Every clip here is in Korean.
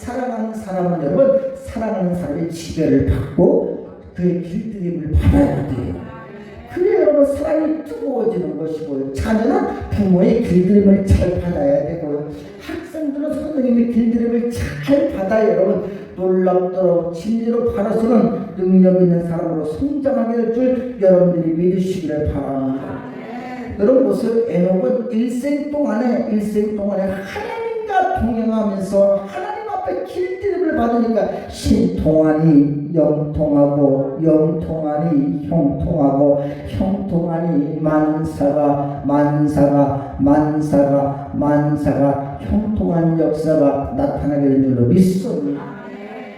사랑하는 사람은 여러분 사랑하는 사람의 지배를 받고 그의 길들임을 받아야 돼요. 그래 여러분 사랑이 뜨거워지는 것이고요. 자녀는 부모의 길들임을 잘 받아야 되고요. 학생들은 선생님의 길들임을 잘 받아야 여러분 놀랍도록 진리로 바라서는 능력 있는 사람으로 성장하게 될 줄 여러분들이 믿으시기를 바랍니다. 여러분 보세요. 에녹은 일생 동안에 하나님과 동행하면서 하나님 앞에 길들임을 받으니까 신 통하니 영 통하고 영 통하니 형 통하고 형 통하니 만사가 형통한 역사가 나타나게 된 줄로 믿습니다.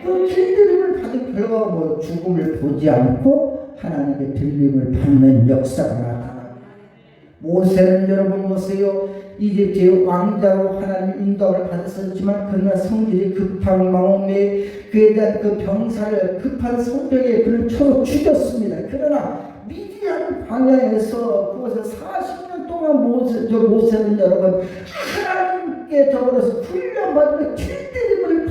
그 길들임을 받은 결과가 뭐 죽음을 보지 않고 하나님의 들림을 받는 역사가 나타납니다. 모세는 여러분 보세요. 이집트의 왕자로 하나님 인도를 받았었지만 그러나 성질이 급한 마음에 그에 대한 그 병사를 급한 성격에 그를 쳐서 죽였습니다. 그러나 미디안 광야에서 그것을 40년 동안 모세는 여러분 하나님께 더불어서 훈련받는 길들임을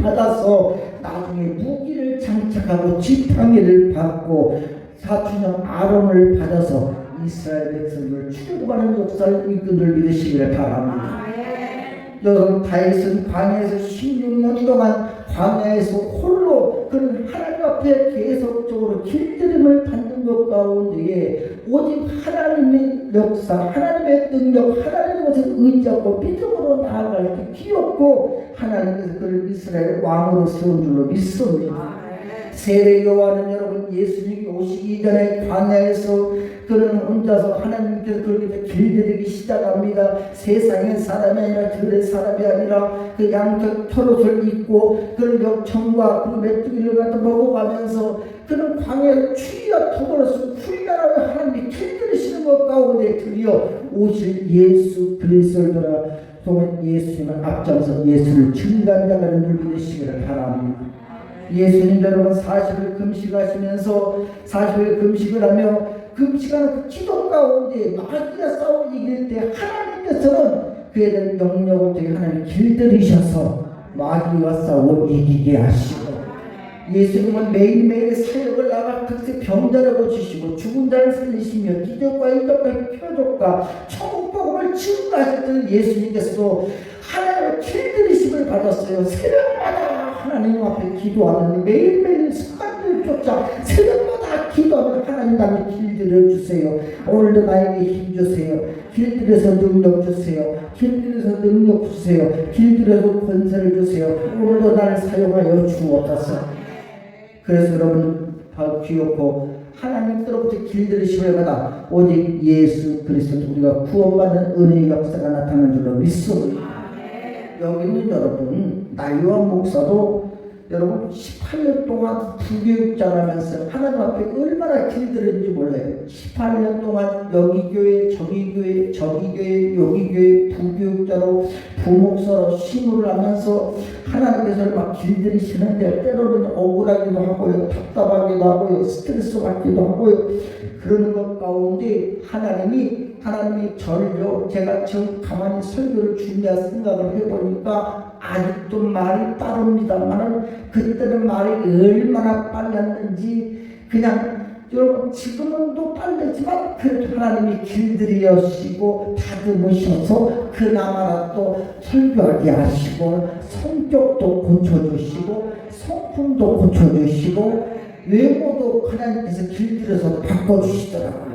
받아서 나중에 무기를 장착하고 지팡이를 받고 사촌형 아론을 받아서 이스라엘 백성을 출애굽하는 역사를 이끌을 믿으시기를 바랍니다. 여러분 다윗은 광야에서 16년 동안 광야에서 홀로 그런 하나님 앞에 계속적으로 길들임을 받는 것 가운데에 오직 하나님의 역사, 하나님의 능력, 하나님의 것을 의지하고 믿음으로 나아갈 때 귀엽고 하나님께서 그를 이스라엘 왕으로 세운 줄로 믿습니다. 세례 요한은 여러분 예수님이 오시기 전에 광야에서 그는 혼자서 하나님께서 그렇게 길들이기 시작합니다. 세상의 사람이 아니라 들의 사람이 아니라 그 양털 털옷을 입고 그런 역청과 그 메뚜기를 갖다 먹어가면서 그는 광야에 추위와 더불어서 훈련하며 하나님이 길들이시는 것 가운데 드디어 오실 예수 그리스도를 돌아 동안 예수님을 앞장서 예수를 증간당하는 줄 믿으시기를 바랍니다. 예수님 여러분 40일 금식하시면서 40일 금식을 하며 금식하는 그 기도 가운데 마귀가 싸워 이길 때 하나님께서는 그에 대한 영역을 통해 하나님 길들이셔서 마귀와 싸워 이기게 하시고 예수님은 매일매일 사역을 나가 그때 병자를 고치시고 죽은 자를 살리시며 기적과 인격과 표적과 천국복음을 증거하셨던 예수님께서도 하나님의 길들이심을 받았어요. 새벽마다 하나님 앞에 기도하는 매일매일 습관을 쫓아 새벽마다 기도하면 하나님 나를 길들여 주세요. 오늘도 나에게 힘 주세요. 길들여서 능력 주세요. 길들여서 능력 주세요. 길들여서 권세를 주세요. 오늘도 나를 사용하여 주옵소서. 그래서 여러분 바로 귀엽고 하나님께로부터 길들이심을 받아 오직 예수 그리스도 우리가 구원받는 은혜의 역사가 나타나는 줄로 믿습니다. 여기는 여러분 나이와 목사도 여러분 18년 동안 부교육자라면서 하나님 앞에 얼마나 길들였는지 몰라요. 18년 동안 여기 교회 저기 교회 저기 교회 여기 교회 부교육자로 부목사로 신우를 하면서 하나님께서 막 길들이시는데 때로는 억울하기도 하고요, 답답하기도 하고요, 스트레스 받기도 하고요. 그러는 것 가운데 하나님이 저를요, 제가 지금 가만히 설교를 준비할 생각을 해보니까 아직도 말이 빠릅니다만은 그때는 말이 얼마나 빨랐는지 그냥 여러분 지금은 또 빠르지만 그래도 하나님이 길들이시고 다듬으셔서 그나마라 또 설교하게 하시고 성격도 고쳐주시고 성품도 고쳐주시고 외모도 하나님께서 길들여서 바꿔주시더라고요.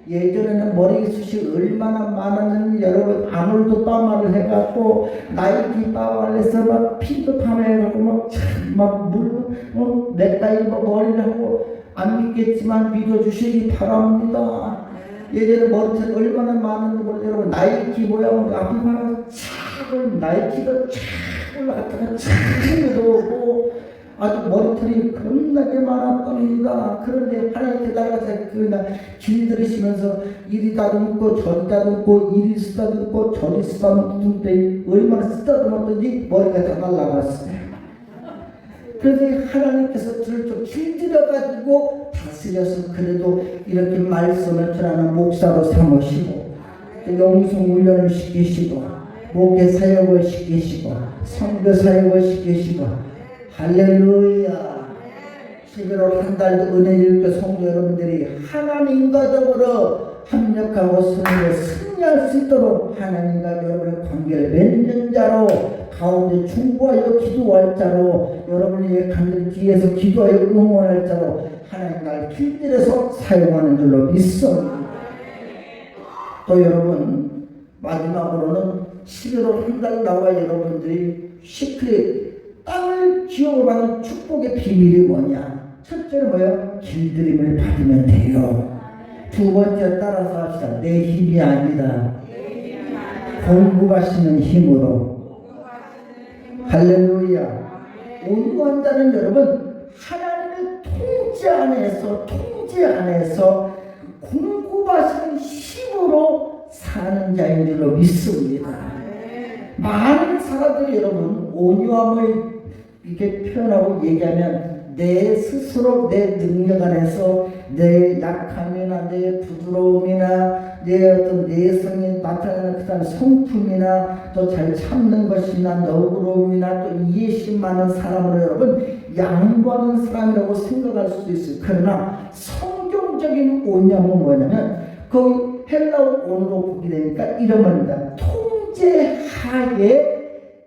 예전에는 머리숱이 얼마나 많았는지 여러분 아무래도 빠마를 해갖고 나이키 빠마를 해서 막 피도 파마해갖고 막물 넥타이 머리를 하고 안 믿겠지만 믿어주시기 바랍니다. 예전에 머리털이 얼마나 많은지 모르겠어요. 여러분 나이키 모양으로 앞에 봐서 착을 나이키가 착 올라갔다가 착 내려오고 아주 머리털이 겁나게 많았답니다. 그런데 하나님께 나가서 그날 길들이시면서 이리 다듬고 저리 다듬고 이리 쓰다듬고 저리 쓰다듬는데 얼마나 쓰다듬었더니 머리가 다 날라갔어요. 그런데 하나님께서 저를 좀 길들여가지고 다스려서 그래도 이렇게 말씀을 전하는 목사로 삼으시고 영성 훈련을 시키시고 목회 사역을 시키시고 선교 사역을 시키시고 할렐루야. 11월 한 달도 은혜일교 성도 여러분들이 하나님과 더불어 합력하고 승리할 수 있도록 하나님과 여러분의 관계를 맺는 자로 가운데 충고하여 기도할 자로 여러분이 간절히 뒤에서 기도하여 응원할 자로 하나님 날 길들여서 사용하는 줄로 믿습니다. 또 여러분 마지막으로는 11월 한 달 나와 여러분들이 시크릿 땅을 기업하는 축복의 비밀이 뭐냐? 첫째는 뭐예요? 길들임을 받으면 돼요. 두 번째 따라서 합시다. 내 힘이 아니다. 공급하시는 힘으로. 할렐루야. 온유한 자는 여러분 하나님의 통제 안에서 공급하시는 힘으로 사는 자인 줄로 믿습니다. 많은 사람들이 여러분 온유함을 이렇게 표현하고 얘기하면 내 스스로 내 능력 안에서 내 약함이나 내 부드러움이나 내 어떤 내성이 나타나는 그런 성품이나 또 잘 참는 것이나 너그러움이나 또 이해심 많은 사람으로 여러분 양보하는 사람이라고 생각할 수도 있어요. 그러나 성경적인 온유함은 뭐냐면 그 헬라어 온으로 보게 되니까 이런 말입니다. 통제하에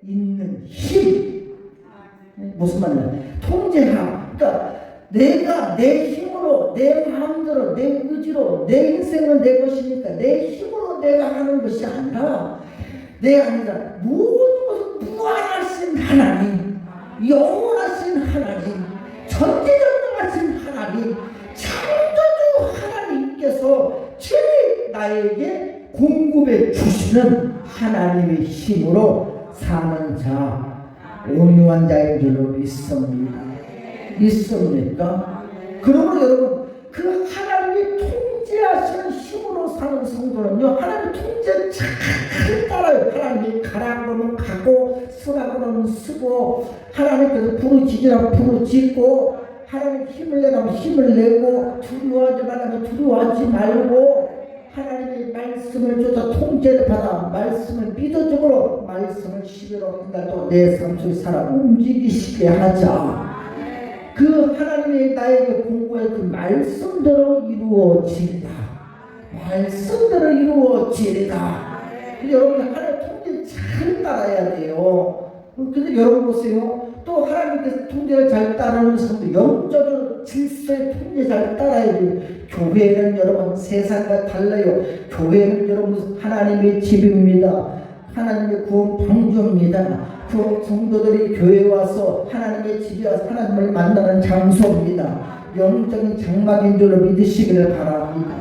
있는 힘. 무슨 말이냐? 통제하. 그러니까 내가 내 힘으로 내 마음대로 내 의지로 내 인생은 내 것이니까 내 힘으로 내가 하는 것이 아니라 모든 것을 무한하신 하나님, 영원하신 하나님, 전지전능하신 하나님, 창조주 하나님께서 친히 나에게 공급해 주시는 하나님의 힘으로 사는 자, 온유한 자인 줄로 믿습니다. 믿습니까? 그러므로 여러분 그 하나님이 통제하시는 힘으로 사는 성도는요 하나님 통제 잘 따라요. 하나님이 가라 그러면 가고 쓰라 그러면 쓰고 하나님께서 부르짖으라면 부르짖고 하나님 힘을 내라면 힘을 내고 두려워하지 말라면 두려워하지 말고 하나님의 말씀을 줘서 통제를 받아 말씀을 믿어주므로 말씀을 11월 한 달도 내 삶 속에 살아 움직이시게 하자. 그 하나님이 나에게 공부할 그 말씀대로 이루어지리다. 말씀대로 이루어지리다. 여러분 하나님 통제 잘 따라야 돼요. 근데 여러분 보세요. 또 하나님께서 통제를 잘 따르는 성도 영적으로 질서에 통제 잘 따라야 돼요. 교회는 여러분 세상과 달라요. 교회는 여러분 하나님의 집입니다. 하나님의 구원 방주입니다. 그 성도들이 교회에 와서 하나님의 집에 와서 하나님을 만나는 장소입니다. 영적인 장막인 줄로 믿으시기를 바랍니다.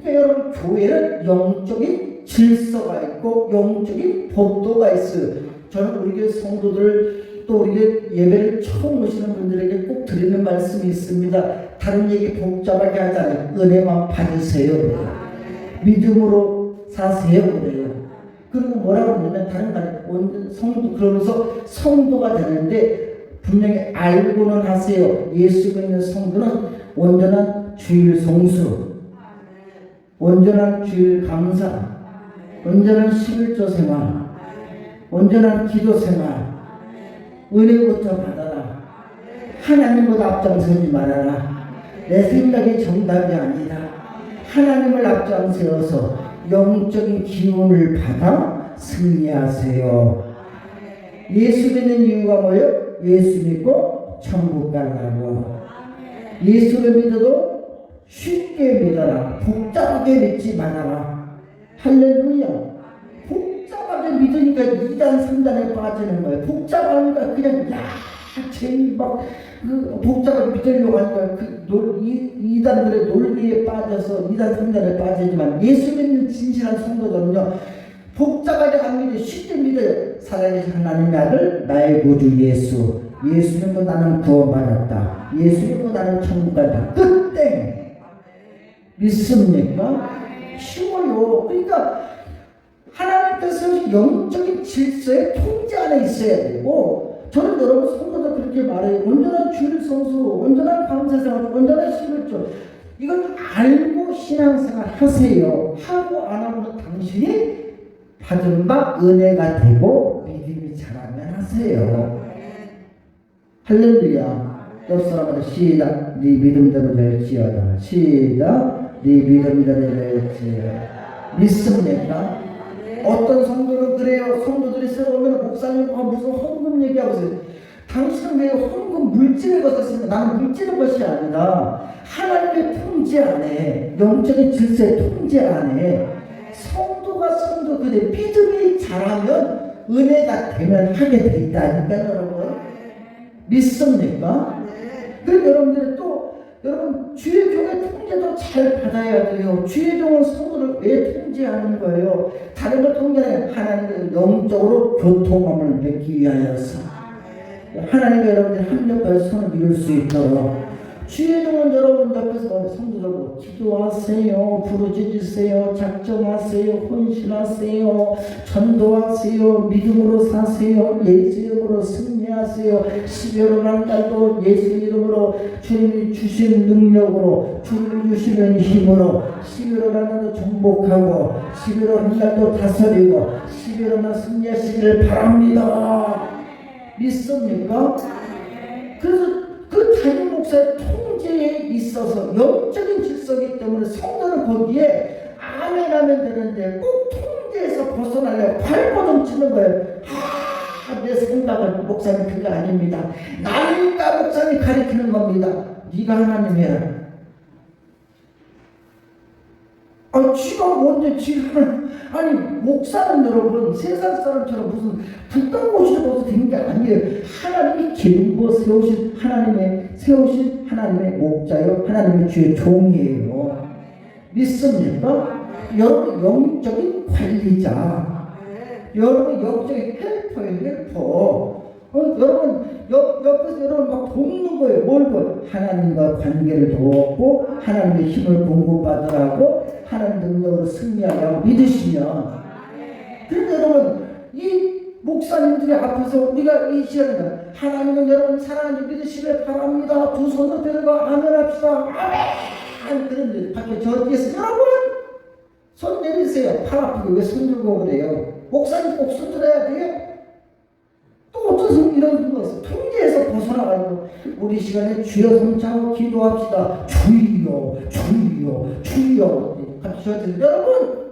그러니까 여러분 교회는 영적인 질서가 있고 영적인 법도가 있어요. 저는 우리 교회 성도들 또 우리 예배를 처음 오시는 분들에게 꼭 드리는 말씀이 있습니다. 다른 얘기 복잡하게 하잖아요. 은혜만 받으세요. 믿음으로 사세요. 그래요. 그리고 뭐라고 하냐면 다른 성도 그러면서 성도가 되는데 분명히 알고는 하세요. 예수 믿는 성도는 온전한 주일 성수, 온전한 주일 감사, 온전한 11조 생활, 온전한 기도 생활, 은혜부터 받아라. 하나님보다 앞장서지 말아라. 내 생각이 정답이 아니라 하나님을 앞장세워서 영적인 기운을 받아 승리하세요. 예수 믿는 이유가 뭐예요? 예수 믿고 천국 가려고. 예수를 믿어도 쉽게 믿어라. 복잡하게 믿지 말아라. 할렐루야. 복잡하게 믿으니까 2단 3단에 빠지는 거예요. 복잡하니까 그냥 제일 막 복잡하게 믿으려고 하니까 이단들의 논리에 빠져서 2단 3단에 빠지지만 예수 믿는 진실한 성도들은요 복잡하게 안 믿어 쉽게 믿어요. 살아계신 하나님의 아들 나의 구주 예수 믿고 나는 구원받았다. 예수 믿고 나는 천국 간다. 끝땡. 믿습니까? 쉬워요. 그러니까 하나님께서 영적인 질서의 통제 안에 있어야 되고 저는 여러분 성도들 그렇게 말해요. 온전한 주일 성수, 온전한 감사생활, 온전한 11조 이걸 알고 신앙생활 하세요. 하고 안 하고는 당신이 받은 바 은혜가 되고 믿음이 자라면 하세요. 할렐루야. 옆 사람한테 시작. 네 믿음대로 될지어다. 시작. 네 믿음대로 될지어다. 믿습니까? 어떤 성도는 그래요. 성도들이 세워오면 목사님 무슨 헌금 얘기하고 있어요. 당신은 왜 헌금 물질의 것을 쓰면 나는 물질의 것이 아니라 하나님의 통제 안에 영적인 질서의 통제 안에 성도가 성도 그대 믿음이 자라면 은혜가 되면 하게 돼 있다니까요. 여러분 믿습니까? 그리고 여러분들이 또 여러분 주의 종의 통제도 잘 받아야 돼요. 주의 종은 성도를 왜 통제하는 거예요? 다른 걸 통제하는 하나님의 영적으로 교통함을 맺기 위하여서 하나님과 여러분들이 합력하여 손을 이룰 수 있도록 주의 종은 여러분 옆에서 성도들로 기도하세요, 부르짖으세요, 작정하세요, 헌신하세요, 전도하세요, 믿음으로 사세요, 예수 이름으로 승리하세요. 12월을 한 달도 예수 이름으로 주님이 주신 능력으로 주님이 주시는 힘으로 11월 한 달도 정복하고 11월 한 달도 다스리고 11월 한 달 승리하시기를 바랍니다. 믿습니까? 그래서 그 담임 목사의 통제에 있어서 영적인 질서이기 때문에 성도는 거기에 아멘 하면 되는데 꼭 통제에서 벗어나려고 발버둥 치는 거예요. 내 생각은 목사님 그게 아닙니다. 나니까 목사님 가리키는 겁니다. 네가 하나님이야. 쥐가 뭔데 쥐를 아니 목사는 여러분 세상 사람처럼 무슨 불던 곳이 벗어 된 게 아니에요. 하나님이 기름 부어 세우신 하나님의 목자요 하나님의 주의 종이에요. 믿습니까? 여러분 영적인 관리자, 여러분 영적인 헬퍼예요. 헬퍼. 여러분 옆에서 여러분 막 돕는 거예요. 뭘 도? 하나님과 관계를 도왔고 하나님의 힘을 공급받으라고 하나님 능력으로 승리하라고 믿으시면. 그런데 여러분 이 목사님들이 앞에서 우리가 이 시간에 하나님은 여러분 사랑하는 믿으시길 바랍니다. 두 손을 들고 아멘합시다. 아멘. 그런데 밖에 저 뒤에서 여러분 손 내리세요. 팔 아프게 왜 손 들고 그래요? 목사님 꼭 손 들어야 돼요? 또 어떤 이런 거 있어. 통제에서 벗어나가지고 우리 시간에 주여 성창하고 기도합시다. 주여 주여 주여 같이 저한테 여러분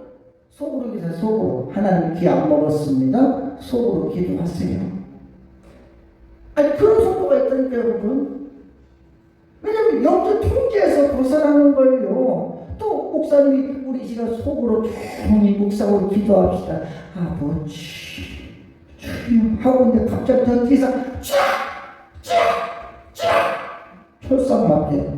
속으로 기도하세요. 속으로 하나님 귀 안 먹었습니다. 속으로 기도하세요. 아니 그런 속도가 있다니까 여러분. 왜냐면 영적 통제에서 벗어나는 거예요. 또 목사님이 우리 시간 속으로 조용히 묵상으로 기도합시다. 아버지 하고 있는데 갑자기 저 뒤에서 철썩 맞게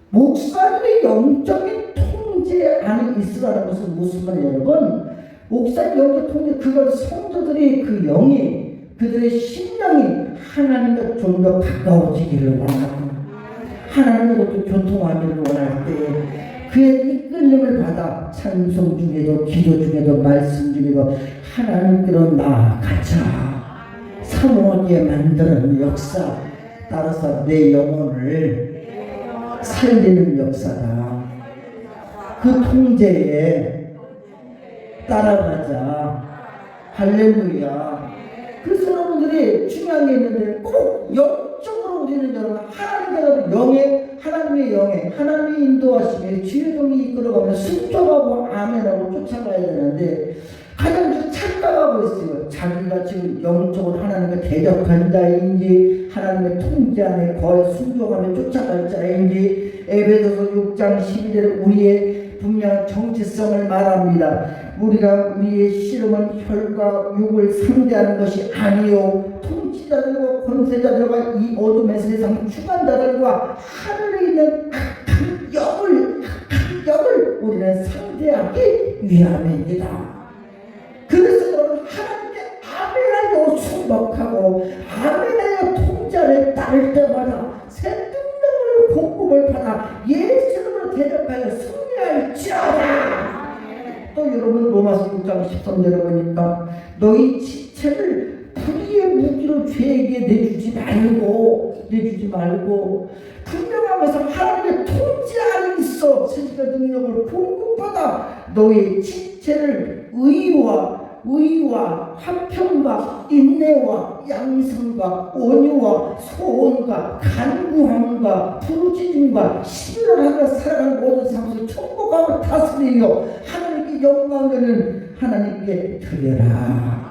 목사님의 영적인 통제 안에 있으라는 것은 무슨 말이에요 여러분? 목사님 영적 통제 그걸 성도들이 그 영이 그들의 심령이 하나님과 좀 더 가까워지기를 원하고 하나님과 또 교통하기를 원할 때 그의 이끌림을 받아 찬송 중에도 기도 중에도 말씀 중에도 하나님께로 나아가자. 사모하게 만드는 역사 따라서 내 영혼을 살리는 역사다. 그 통제에 따라가자. 할렐루야. 그래서 여러분들이 중요한 게 있는데 꼭 영적으로 우리는 여러분 하나님의 영에 하나님의 영에 하나님의 인도하심에 주의 종이 이끌어가면 순종하고 아멘하고 쫓아가야 되는데 가장 착각하고 있어요. 자기가 지금 영적으로 하나님과 대적한 자인지 하나님의 통제 안에 거의 순종하며 쫓아갈 자인지 에베소서 6장 12절에 우리의 분명한 정체성을 말합니다. 우리가 우리의 씨름은 혈과 육을 상대하는 것이 아니요 통치자들과 권세자들과 이 어둠의 세상 주관자들과 하늘에 있는 악한 영을 우리는 상대하기 위함입니다. 그래서 여러분 하나님께 아멘하여 순복하고 아멘하여 통제를 따를 때마다 새 능력을 공급을 받아 예수님으로 대적하여 승리할지어다. 또 여러분 로마서 6장 13절에 보니까 너희 지체를 불의의 무기로 죄에게 내주지 말고 분명하면서 하나님의 통제 안에 있어 하나님께서 세계의 능력을 공급받아 너의 지체를 의와 화평과 인내와 양성과 온유와 소원과 간구함과 부르짖음과 신뢰하며 살아가는 모든 삶을 축복하고 다스리며 하나님께 영광되는 하나님께 드려라.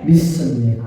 믿습니다.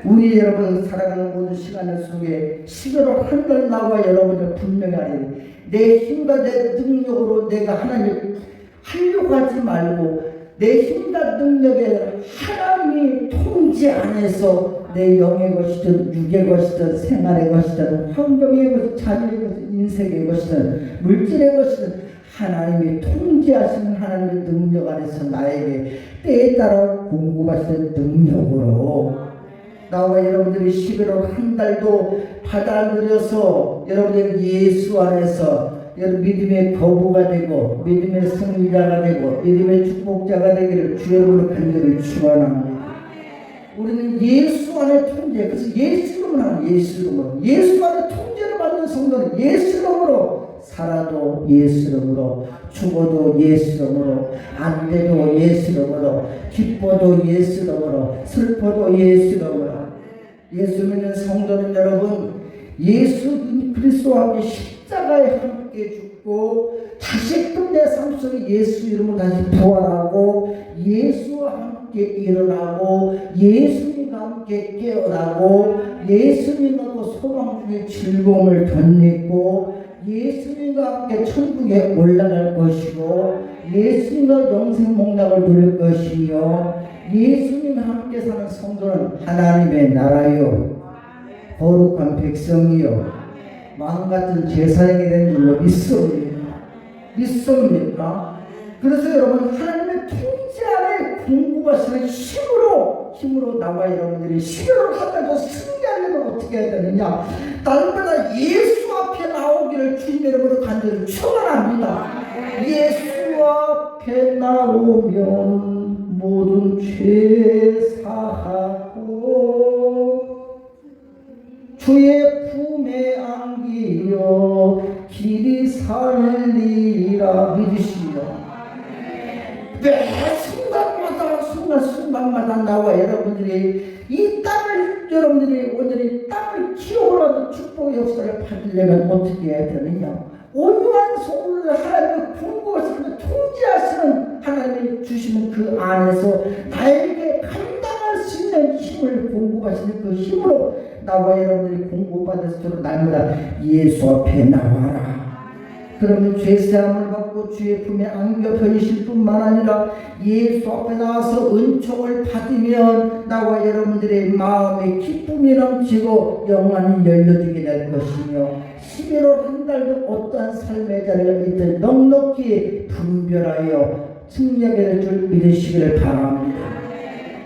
우리 여러분 살아가는 모든 시간 속에 시계로 한달 나와 여러분들 분명히 하니 내 힘과 내 능력으로 내가 하나님을 하려고 하지 말고 내 힘과 능력에 하나님이 통제 안에서 내 영의 것이든 육의 것이든 생활의 것이든 환경의 것이든 자녀의 것이든 인생의 것이든 물질의 것이든 하나님이 통제하시는 하나님의 능력 안에서 나에게 때에 따라 공급하시는 능력으로 나와 여러분들이 11월 한 달도 받아들여서 여러분들이 예수 안에서 믿음의 거부가 되고 믿음의 승리자가 되고 믿음의 축복자가 되기를 주의 이름으로 간절히 축원합니다. 우리는 예수 안에 통제, 그래서 예수 이름으로 하는 예수 이름으로 예수 안에 통제를 받는 성도는 예수 이름으로 살아도 예수 이름으로 죽어도 예수 이름으로 안돼도 예수 이름으로 기뻐도 예수 이름으로 슬퍼도 예수 이름으로 예수 믿는 성도는 여러분 예수 그리스도와 함께 십자가에 함께 죽고 다시 내 삶 속에 예수 이름으로 다시 부활하고 예수와 함께 일어나고 예수님과 함께 깨어나고 예수님과 소망의 즐거움을 덧입고 예수님과 함께 천국에 올라갈 것이고 예수님과 영생 목락을 누릴 것이며 예수님과 함께 사는 성도는 하나님의 나라요 거룩한 백성이요 마음같은 제사장이 된 줄로 믿습니까? 그래서 여러분 하나님의 통제 안에 공급하시는 힘으로 나와 여러분들이 11월 한 달도 승리하려면 어떻게 해야 되느냐? 날마다 예수 앞에 나오기를 주님 이름으로 간절히 축원합니다. 예수 앞에 나오면 모든 죄 사하고 주의 품에 안기어 길이 살리라 믿으시며 매 순간마다 나와 여러분들이 이 땅을 여러분들이 온전히 땅을 기어오라는 축복의 역사를 받으려면 어떻게 해야 되느냐? 온유한 소울을 하나님의 공급하시는 통제하시는 하나님이 주시는 그 안에서 나에게 감당할 수 있는 힘을 공급하시는 그 힘으로 나와 여러분들이 공급받을수록 날마다 예수 앞에 나와라. 그러면 죄사함을 받고 주의 품에 안겨 버리실 뿐만 아니라 예수 앞에 나와서 은총을 받으면 나와 여러분들의 마음에 기쁨이 넘치고 영안이 열려지게 될 것이며 11월 한 달도 어떠한 삶의 자리가 있든 넉넉히 분별하여 승리하게 될 줄 믿으시기를 바랍니다.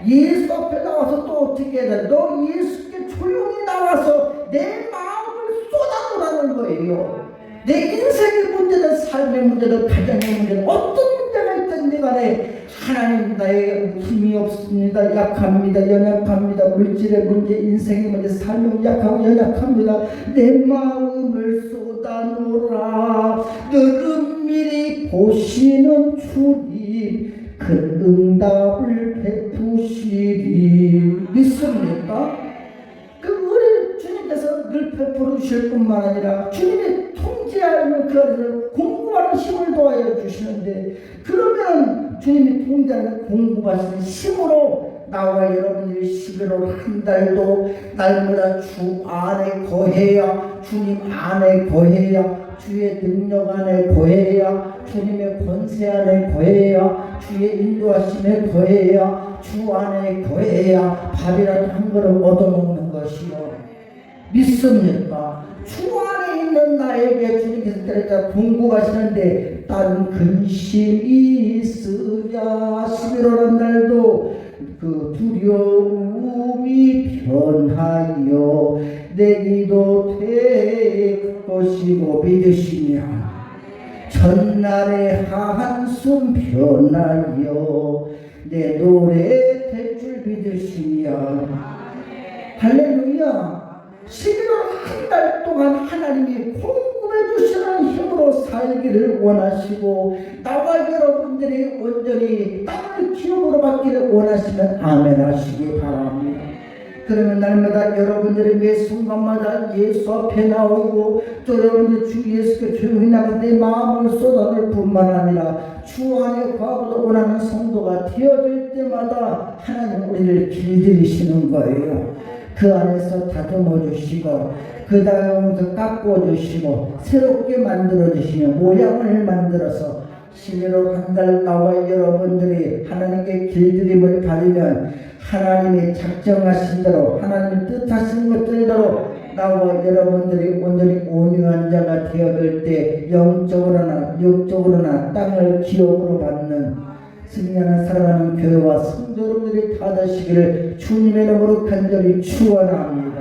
예수 앞에 나와서 또 어떻게 해야 돼? 너 예수께 조용히 나와서 내 마음을 쏟아놓으라는 거예요. 내 인생의 문제든 삶의 문제든 가정의 문제든 어떤 문제가 있든지 간에 하나님 나의 힘이 없습니다. 약합니다. 연약합니다. 물질의 문제, 인생의 문제, 삶은 약하고 연약합니다. 내 마음을 쏟아놓으라. 늘은밀히 보시는 주님 그 응답을 베푸시리. 믿습니까? 그 은혜를 주님께서 늘 베풀어 주실 뿐만 아니라 주님의 통제하는 그 안에서 공급하는 힘을 도와여 주시는데 그러면 주님이 통제하는 공급하시는 힘으로 나와 여러분들이 11월 한 달도 날마다 주 안에 거해야 주님 안에 거해야 주의 능력 안에 거해야 주님의 권세 안에 거해야 주의 인도하심에 거해야 주 안에 거해야 밥이라도 한 그릇 얻어먹는 것이요. 믿습니까? 주 안에 있는 나에게 주님께서 때려다 공급하시는데 다른 근심이 있으랴. 11월 한 달도 그 두려움이 변하여 내기도 될 것이고 믿으시며 전날의 한숨 변하여 내 노래 될 줄 믿으시며 할렐루야. 11월 한 달 동안 하나님이 공급해 주시는 힘으로 기업으로 살기를 원하시고 나와 여러분들이 온전히 땅을 기업으로 받기를 원하시면 아멘 하시기 바랍니다. 그러면 날마다 여러분들이 매 순간마다 예수 앞에 나오고 또 여러분들 주 예수께 조용히 나갈 때 마음을 쏟아낼 뿐만 아니라 주 안에 과거도 원하는 성도가 되어질 때마다 하나님 우리를 길들이시는 거예요. 그 안에서 다듬어 주시고 그 다음부터 깎아 주시고 새롭게 만들어 주시며 모양을 만들어서 실제로 한 달 나와 여러분들이 하나님께 길들임을 받으면 하나님이 작정하신 대로 하나님이 뜻하신 것들대로 나와 여러분들이 온전히 온유한 자가 되어질 때 영적으로나 육적으로나 땅을 기업으로 받는 승리하는 사랑하는 교회와 성도 여러분들이 다 되시기를 주님의 이름으로 간절히 축원합니다.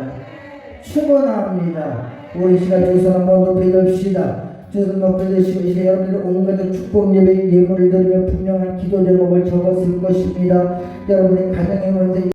축원합니다. 우리 시간 주소 한번 높여줍시다. 주님 높여주시고 이제 여러분들 온갖 축복 예배 예물을 드리며 분명한 기도 제목을 적었을 것입니다. 여러분의 가정에 먼저